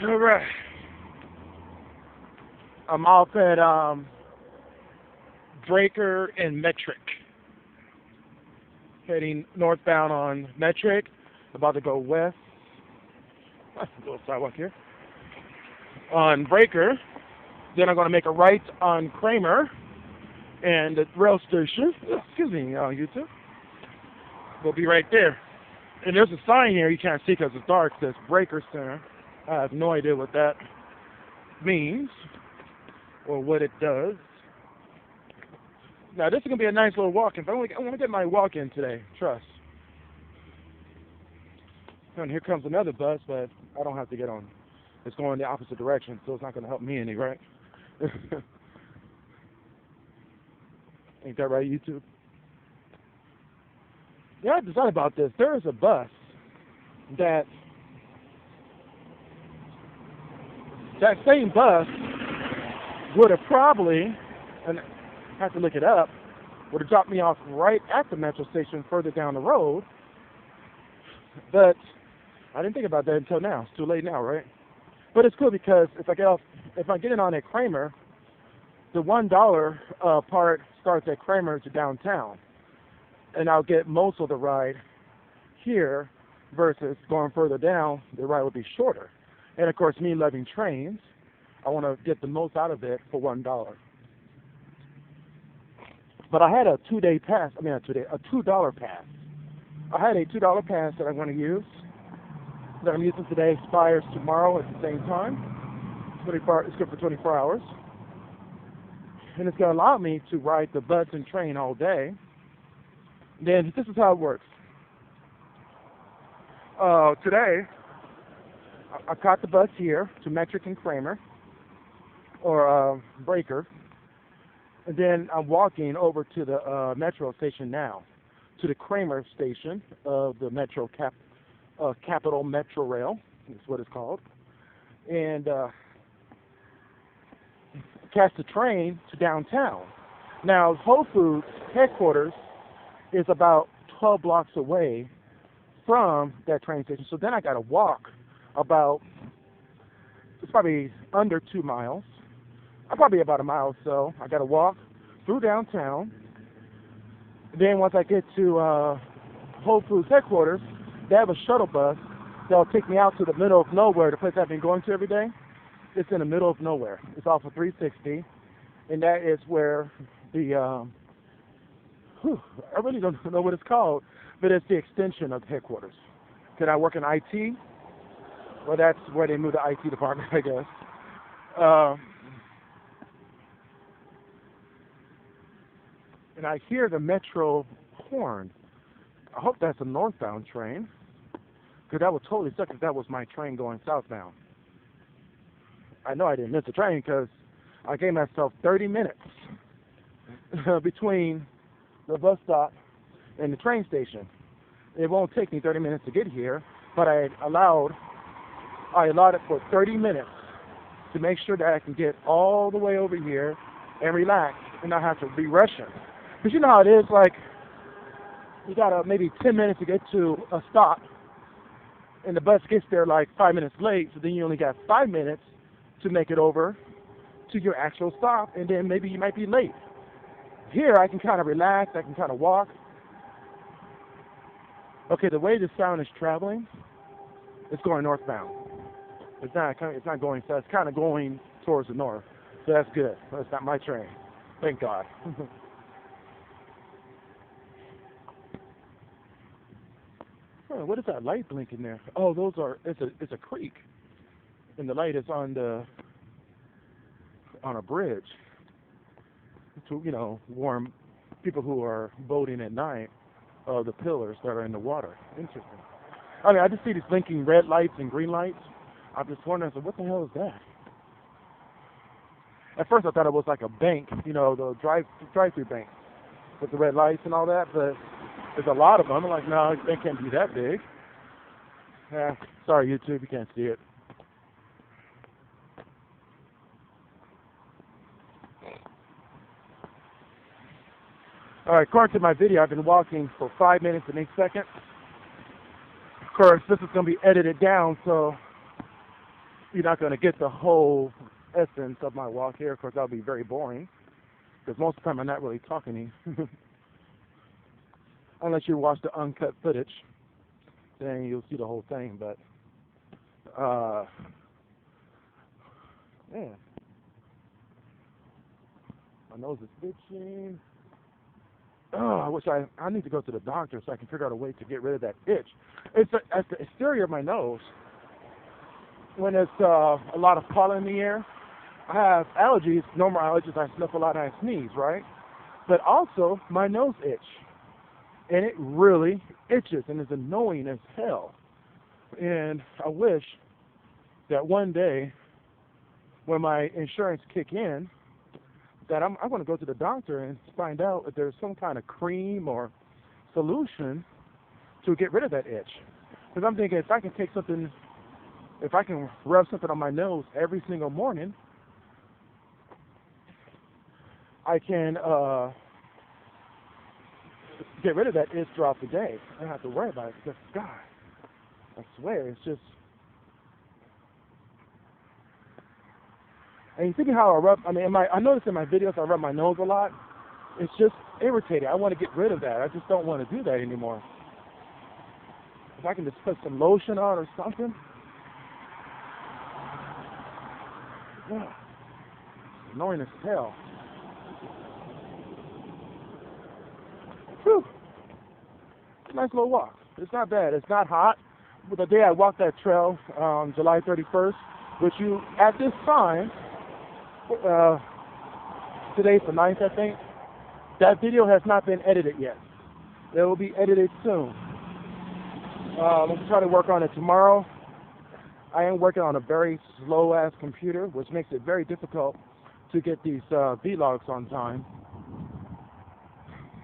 All right. I'm off at Breaker and Metric, heading northbound on Metric, about to go west. That's a little sidewalk here. On Breaker, then I'm going to make a right on Kramer and the rail station. Excuse me, YouTube. We'll be right there. And there's a sign here you can't see because it's dark. It says Breaker Center. I have no idea what that means or what it does. Now this is gonna be a nice little walk-in. I want to get my walk-in today. Trust. And here comes another bus, but I don't have to get on. It's going the opposite direction, so it's not gonna help me any, right? Ain't that right, YouTube? Yeah, I decided about this. There is a bus that same bus would have probably, and I have to look it up, would have dropped me off right at the metro station further down the road. But I didn't think about that until now. It's too late now, right? But it's cool because if I'm getting on at Kramer, the $1 part starts at Kramer to downtown. And I'll get most of the ride here versus going further down, the ride will be shorter. And of course, me loving trains, I want to get the most out of it for $1. But I had a $2 pass. A $2 pass. I had a $2 pass that I'm going to use. That I'm using today expires tomorrow at the same time. It's good for 24 hours. And it's going to allow me to ride the bus and train all day. Then this is how it works. Today, I caught the bus here to Metric and Kramer, or Breaker, and then I'm walking over to the metro station now, to the Kramer station of the Metro Capital Metro Rail, is what it's called, and catch the train to downtown. Now, Whole Foods headquarters is about 12 blocks away from that train station. So then I got to walk it's probably under 2 miles. Probably about a mile or so. I got to walk through downtown. Then once I get to Whole Foods headquarters, they have a shuttle bus that'll take me out to the middle of nowhere, the place I've been going to every day. It's in the middle of nowhere. It's off of 360, and that is where the I really don't know what it's called, but it's the extension of the headquarters. Can I work in IT? Well, that's where they moved the IT department, I guess. And I hear the metro horn. I hope that's a northbound train, because that would totally suck if that was my train going southbound. I know I didn't miss the train because I gave myself 30 minutes between the bus stop and the train station. It won't take me 30 minutes to get here, but I allowed it for 30 minutes to make sure that I can get all the way over here and relax and not have to be rushing. Because you know how it is, like, you got maybe 10 minutes to get to a stop, and the bus gets there like 5 minutes late, so then you only got 5 minutes to make it over to your actual stop, and then maybe you might be late. Here, I can kind of relax, I can kind of walk. Okay, the way the sound is traveling, it's going northbound. It's not going south, it's kind of going towards the north. So that's good. That's not my train. Thank God. Oh, what is that light blinking there? Oh, it's a creek. And the light is on a bridge to, warn people who are boating at night of the pillars that are in the water. Interesting. I mean, I just see these blinking red lights and green lights. I'm just wondering, so what the hell is that? At first I thought it was like a bank, the drive-through bank with the red lights and all that, but there's a lot of them. I'm like, no, they can't be that big. Sorry, YouTube, you can't see it. All right, according to my video, I've been walking for 5 minutes and 8 seconds. Of course, this is going to be edited down, so you're not going to get the whole essence of my walk here. Of course, that'll be very boring because most of the time I'm not really talking unless you watch the uncut footage, then you'll see the whole thing. But man, my nose is itching. Oh, I wish I need to go to the doctor so I can figure out a way to get rid of that itch. It's at the exterior of my nose. When it's a lot of pollen in the air, I have allergies, normal allergies. I sniff a lot and I sneeze, right? But also my nose itch, and it really itches and is annoying as hell. And I wish that one day, when my insurance kick in, that I'm going to go to the doctor and find out if there's some kind of cream or solution to get rid of that itch. Because I'm thinking if I can take something, if I can rub something on my nose every single morning, I can get rid of that itch throughout the day. I don't have to worry about it. Because, God, I swear, it's just... And you thinking how I rub, I notice in my videos I rub my nose a lot. It's just irritating. I want to get rid of that. I just don't want to do that anymore. If I can just put some lotion on or something. Yeah. It's annoying as hell. Whew. It's a nice little walk. It's not bad. It's not hot. But the day I walked that trail on July 31st, which you, at this time, today's the 9th, I think. That video has not been edited yet. It will be edited soon. Let's try to work on it tomorrow. I am working on a very slow-ass computer, which makes it very difficult to get these vlogs on time.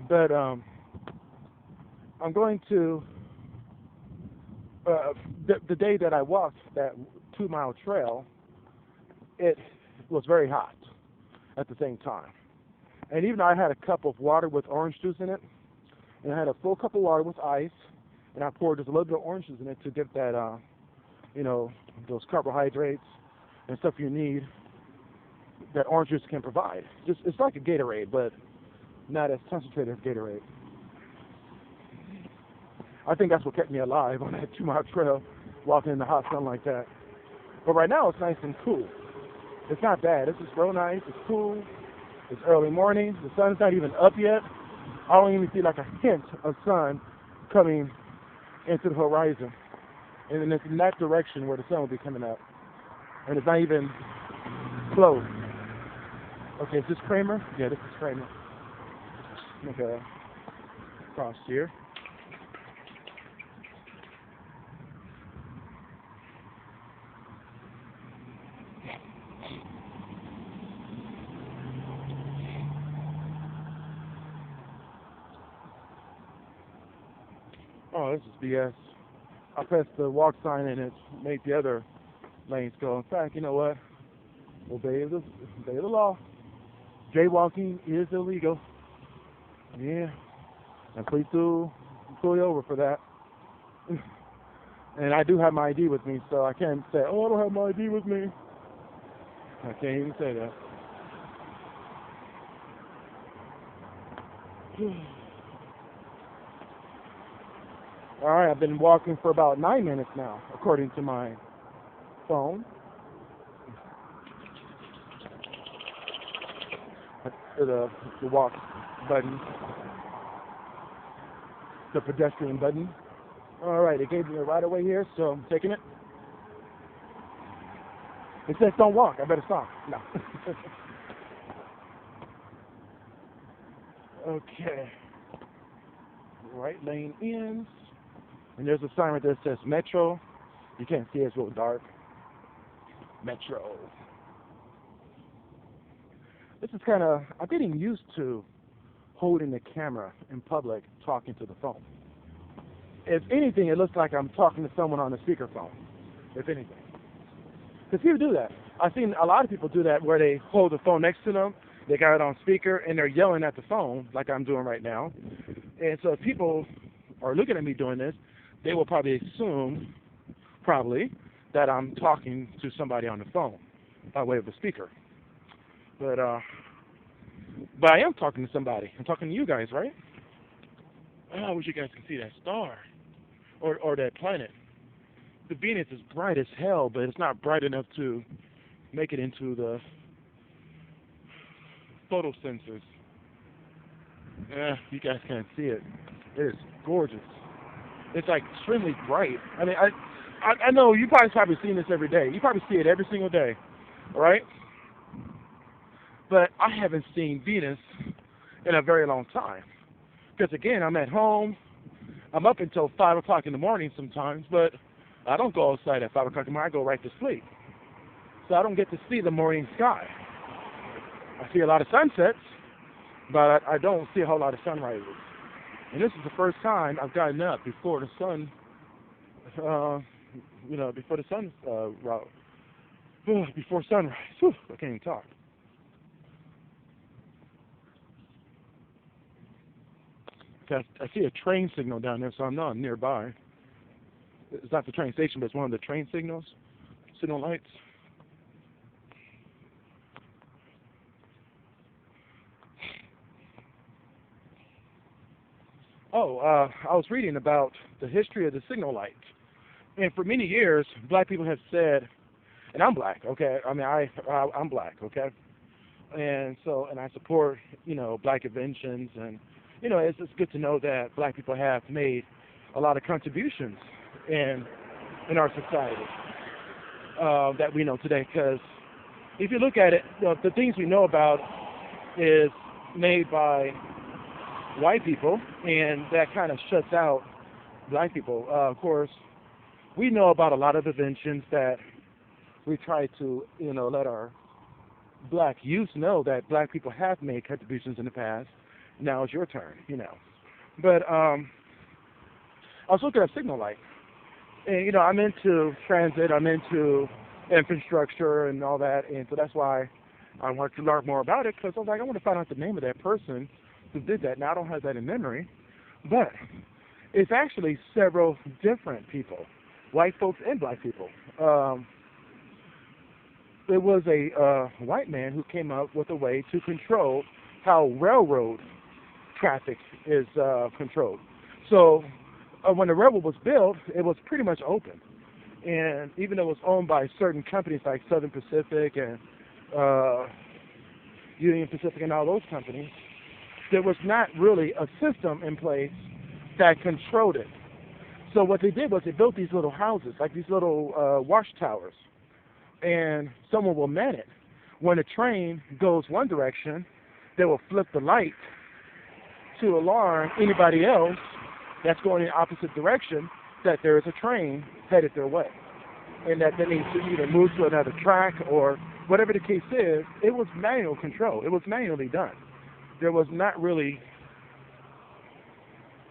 But I'm going to, the day that I walked that 2-mile trail, it was very hot at the same time. And even though I had a cup of water with orange juice in it, and I had a full cup of water with ice, and I poured just a little bit of orange juice in it to get that, those carbohydrates and stuff you need that orange juice can provide. It's like a Gatorade, but not as concentrated as Gatorade. I think that's what kept me alive on that 2-mile trail, walking in the hot sun like that. But right now it's nice and cool. It's not bad. It's just real nice. It's cool. It's early morning. The sun's not even up yet. I don't even see like a hint of sun coming into the horizon. And then it's in that direction where the sun will be coming up. And it's not even close. Okay, is this Kramer? Yeah, this is Kramer. Make a cross here. Oh, this is BS. I pressed the walk sign and it made the other lanes go. In fact, you know what? Obey the law. Jaywalking is illegal. Yeah. And please do pull you over for that. And I do have my ID with me, so I can't say, oh, I don't have my ID with me. I can't even say that. All right, I've been walking for about 9 minutes now, according to my phone. The walk button, the pedestrian button. All right, it gave me a right of way here, so I'm taking it. It says don't walk. I better stop. No. Okay. Right lane ends. And there's a sign right there that says Metro. You can't see it, it's real dark. Metro. This is kind of, I'm getting used to holding the camera in public talking to the phone. If anything, it looks like I'm talking to someone on a speakerphone, if anything. Because people do that. I've seen a lot of people do that where they hold the phone next to them, they got it on speaker, and they're yelling at the phone like I'm doing right now. And so if people are looking at me doing this, they will probably assume, that I'm talking to somebody on the phone by way of a speaker. But I am talking to somebody. I'm talking to you guys, right? Oh, I wish you guys could see that star or that planet. The Venus is bright as hell, but it's not bright enough to make it into the photosensors. You guys can't see it. It is gorgeous. It's like extremely bright. I mean, I know you probably seen this every day. You probably see it every single day, right? But I haven't seen Venus in a very long time. Because again, I'm at home. I'm up until 5 o'clock in the morning sometimes, but I don't go outside at 5 o'clock in the morning. I go right to sleep. So I don't get to see the morning sky. I see a lot of sunsets, but I don't see a whole lot of sunrises. And this is the first time I've gotten up before the sun, before the sun, before sunrise. Whew, I can't even talk. I see a train signal down there, so I know I'm nearby. It's not the train station, but it's one of the train signal lights. I was reading about the history of the signal light. And for many years, black people have said, and I'm black, okay? I mean, I'm black, okay? And I support, black inventions, and, it's just good to know that black people have made a lot of contributions in our society that we know today. Because if you look at it, the things we know about is made by white people, and that kind of shuts out black people. Of course, we know about a lot of inventions that we try to, let our black youth know that black people have made contributions in the past. Now it's your turn, But I was looking at signal light, and I'm into transit, I'm into infrastructure and all that, and so that's why I wanted to learn more about it, because I was like, I want to find out the name of that person who did that. Now I don't have that in memory, but it's actually several different people, white folks and black people. There was a white man who came up with a way to control how railroad traffic is controlled. So when the railroad was built, it was pretty much open. And even though it was owned by certain companies like Southern Pacific and Union Pacific and all those companies, there was not really a system in place that controlled it. So what they did was they built these little houses, like these little watchtowers, and someone will man it. When a train goes one direction, they will flip the light to alarm anybody else that's going in the opposite direction that there is a train headed their way, and that they need to either move to another track or whatever the case is. It was manual control. It was manually done. There was not really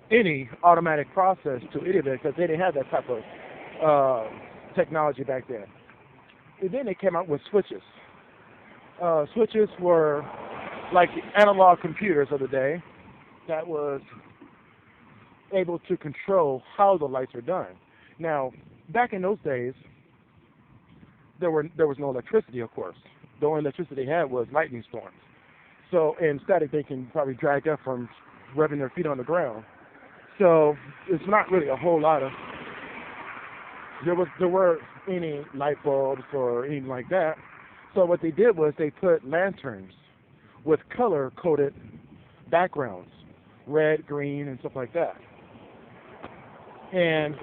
any automatic process to any of it, because they didn't have that type of technology back then. And then they came out with switches. Switches were like the analog computers of the day that was able to control how the lights are done. Now, back in those days, there was no electricity, of course. The only electricity they had was lightning storms. So, and static they can probably drag up from rubbing their feet on the ground. So, it's not really a whole lot of, there weren't any light bulbs or anything like that. So what they did was they put lanterns with color-coded backgrounds, red, green, and stuff like that. And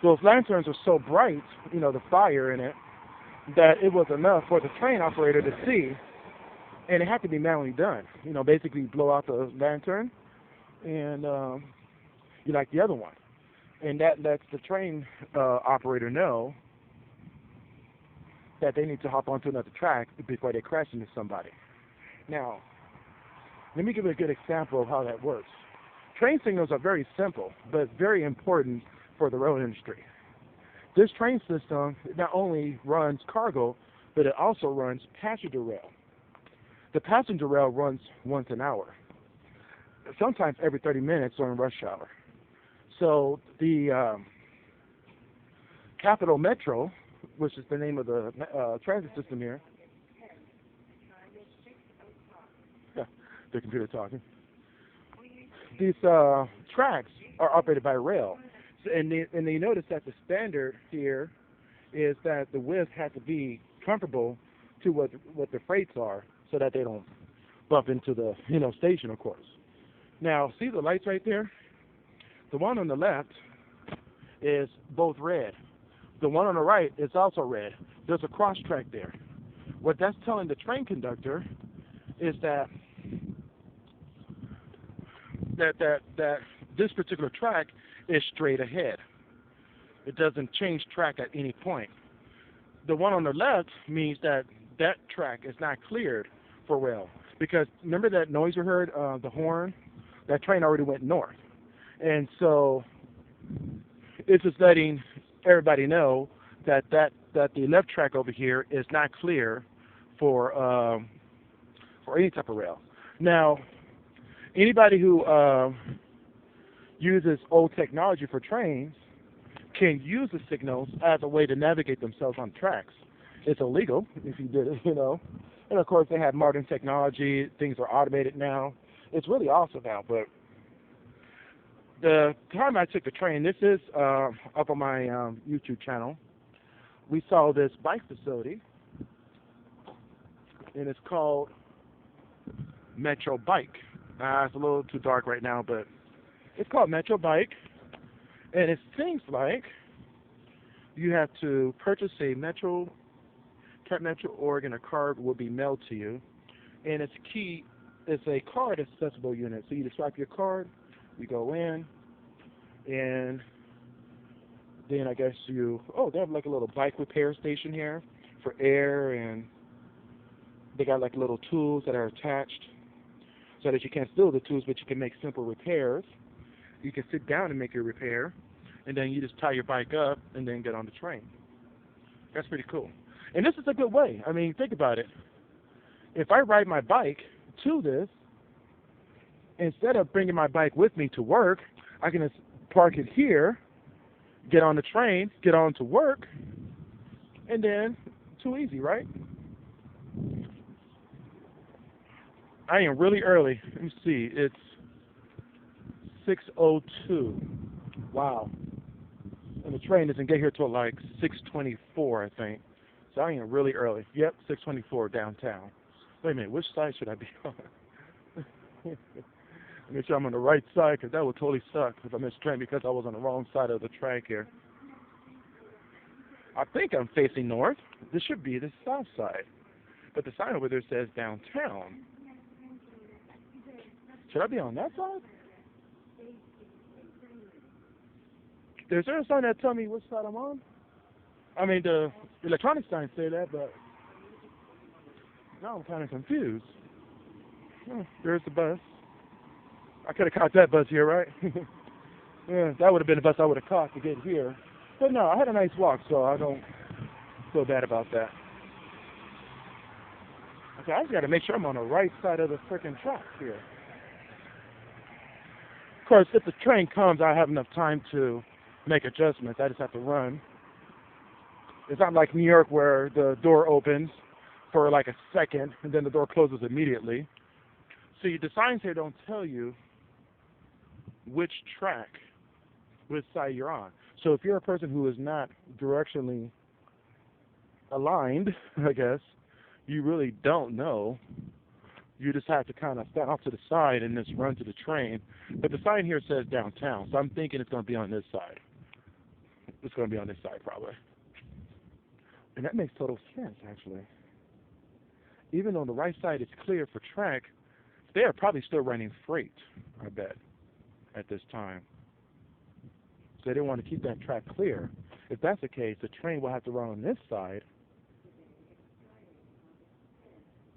those lanterns were so bright, the fire in it, that it was enough for the train operator to see, and it had to be manually done. Basically blow out the lantern, and you like the other one. And that lets the train operator know that they need to hop onto another track before they crash into somebody. Now, let me give you a good example of how that works. Train signals are very simple, but very important for the rail industry. This train system not only runs cargo, but it also runs passenger rail. The passenger rail runs once an hour, sometimes every 30 minutes during rush hour. So the Capital Metro which is the name of the transit system here. The computer talking. These tracks are operated by rail, and you notice that the standard here is that the width has to be comparable to what the freights are, so that they don't bump into the station, of course. Now, see the lights right there? The one on the left is both red. The one on the right is also red. There's a cross track there. What that's telling the train conductor is that this particular track is straight ahead. It doesn't change track at any point. The one on the left means that track is not cleared for rail. Because remember that noise you heard, the horn? That train already went north. And so it's just letting everybody know that the left track over here is not clear for any type of rail. Now, anybody who uses old technology for trains can use the signals as a way to navigate themselves on tracks. It's illegal if you did it, And of course, they have modern technology. Things are automated now. It's really awesome now. But the time I took the train, this is up on my YouTube channel. We saw this bike facility, and it's called Metro Bike. It's a little too dark right now, but it's called Metro Bike, and it seems like you have to purchase a Metro org, and a card will be mailed to you, and it's a card accessible unit. So you just swipe your card, you go in, and then I guess they have like a little bike repair station here for air, and they got like little tools that are attached so that you can't steal the tools, but you can make simple repairs. You can sit down and make your repair, and then you just tie your bike up and then get on the train. That's pretty cool. And this is a good way. I mean, think about it. If I ride my bike to this, instead of bringing my bike with me to work, I can just park it here, get on the train, get on to work, and then too easy, right? I am really early. Let me see. It's 6:02. Wow. And the train doesn't get here till like 6:24, I think. So I am really early. Yep, 6:24 downtown. Wait a minute, which side should I be on? Make sure I'm on the right side, because that would totally suck if I missed the train because I was on the wrong side of the track here. I think I'm facing north. This should be the south side. But the sign over there says downtown. Should I be on that side? Is there a sign that tells me which side I'm on? I mean, the electronic signs say that, but now I'm kind of confused. There's the bus. I could have caught that bus here, right? Yeah, that would have been the bus I would have caught to get here. But no, I had a nice walk, so I don't feel bad about that. Okay, I just got to make sure I'm on the right side of the freaking track here. Of course, if the train comes, I have enough time to make adjustments. I just have to run. It's not like New York where the door opens for like a second and then the door closes immediately. So the signs here don't tell you which track, which side you're on. So if you're a person who is not directionally aligned, I guess, you really don't know. You just have to kind of stand off to the side and just run to the train. But the sign here says downtown, so I'm thinking it's going to be on this side. It's going to be on this side probably. And that makes total sense, actually. Even though the right side is clear for track, they are probably still running freight, I bet, at this time. So they want to keep that track clear. If that's the case, the train will have to run on this side.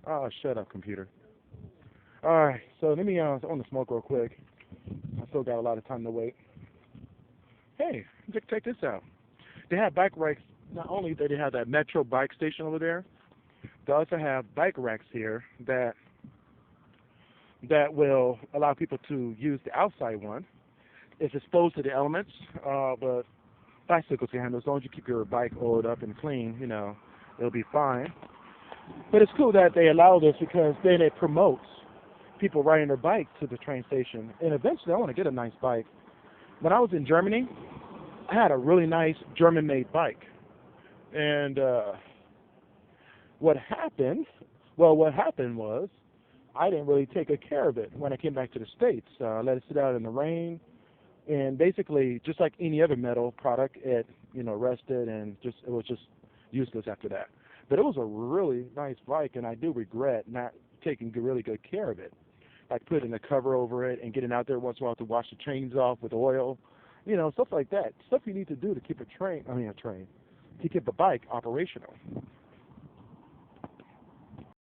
Oh, shut up, computer. All right, so let me I want to smoke real quick. I still got a lot of time to wait. Hey, check this out. They have bike racks. Not only do they have that Metro bike station over there, they also have bike racks here that will allow people to use the outside one. It's exposed to the elements, but bicycles can handle. As long as you keep your bike oiled up and clean, it'll be fine. But it's cool that they allow this because then it promotes people riding their bike to the train station. And eventually I want to get a nice bike. When I was in Germany, I had a really nice German-made bike. And what happened was I didn't really take good care of it when I came back to the States. I let it sit out in the rain. And basically, just like any other metal product, it rusted and it was just useless after that. But it was a really nice bike, and I do regret not taking really good care of it, like putting a cover over it and getting out there once in a while to wash the chains off with oil, stuff like that. Stuff you need to do to keep to keep a bike operational.